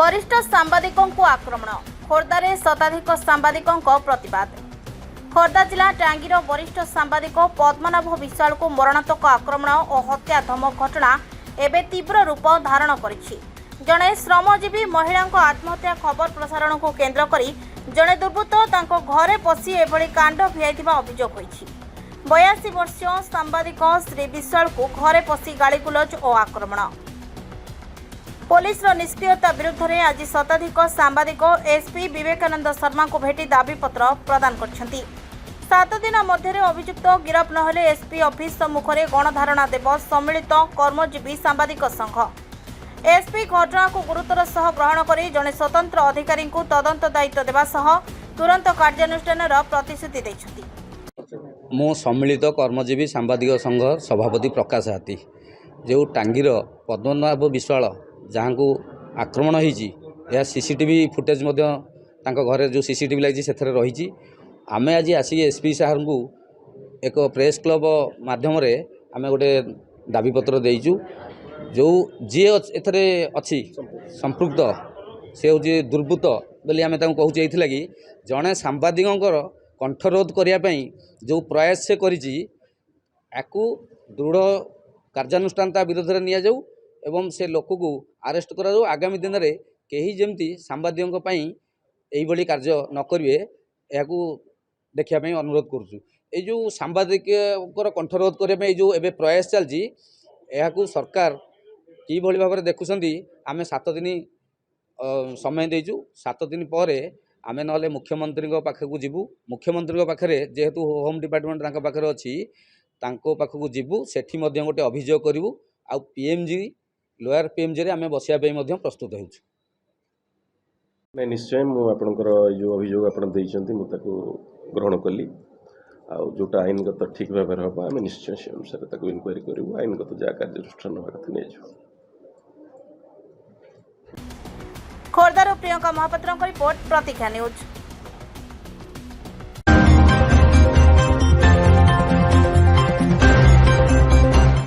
वरिष्ठ सांबादिकों को आक्रमण खोर्धारे शताधिक सांबादिकों प्रतिवाद। खोर्धा जिला टांगीर वरिष्ठ सांबादिक पद्मनाभ विशाल को मरणात्मक आक्रमण और हत्या धमक घटना एवं तीव्र रूप धारण करिछि। जड़े श्रमजीवी महिला आत्महत्या खबर प्रसारण को केन्द्र करी जड़े दुर्बृत्त तांको घरे पशि एभली कांड भियाइथिबा अभियोग होइछि। 82 वर्षीय सांबादिक श्री विशाल को घरे पशि गालीगुलज और आक्रमण। पुलिस निष्क्रियता विरुद्ध में आज शताधिक सांबादिक एसपी विवेकानंद शर्मा को भेटी दाबीपत्र प्रदान करछंती। 7 दिन मध्य अभियुक्त गिरफ नहेले एसपी ऑफिस सम्मुख में गणधारणा देव सम्मिलित कर्मजीवी सांबादिक संघ। एसपी घटना को गुरुतर सह ग्रहण कर जड़े स्वतंत्र अधिकारी को तदंत दायित्व देवा सह तुरंत कार्यानुष्ठान प्रतिश्रुति देछंती। मु सम्मिलित कर्मजीवी सांबादिक संघ सभापति प्रकाश हाथी जो टांगीर पद्मनाभ विश्वाल जहाँ को आक्रमण होती सीसीटीवी फुटेज घरे जो सीसीटीवी लगी से रही आमे आज आसिक एसपी साहर को एक प्रेस क्लब माध्यम आम गोटे दाबीपत्र देचु जो जी एथरे अच्छी संपृक्त से हूँ दुर्बृत्त बोली आम कहूँ कि जड़े सांबादिकों कंठरोध करने जो प्रयास से करिछि याकू दृढ़ कार्यानुष्ठान विरोध में नि जाऊ एवं से लोक को अरेस्ट करा जाऊ। आगामी दिन में कहीं जमती सांबादिकों यही कार्य न करेंगे या देखापी अनुरोध करुचु। ये जो सांबादिक कंठरोध करने जो एवं प्रयास चलती यह सरकार कि भाव में देखुं आम 7 दिन समय देचु। 7 दिन पर आम ना मुख्यमंत्री पाखक जीवु। मुख्यमंत्री पाखे जेहेतु होम डिपार्टमेंट पाखे अच्छी पाखक जीवु सेठी गोटे अभियोग करूँ आ पीएमजी लोअर पीएमजी रे आम बसिया प्रस्तुत हो। नहीं निश्चय मुझे जो अभियोग आप ग्रहण कली जोटा आईनगत ठीक भाव में हम आम निश्चय से अनुसार इनक्वारी करूँ आईनगत जहाँ कार्यानुष्ठान नहीं। खोर्धार प्रियंका महापात्र रिपोर्ट प्रतीक्षा न्यूज।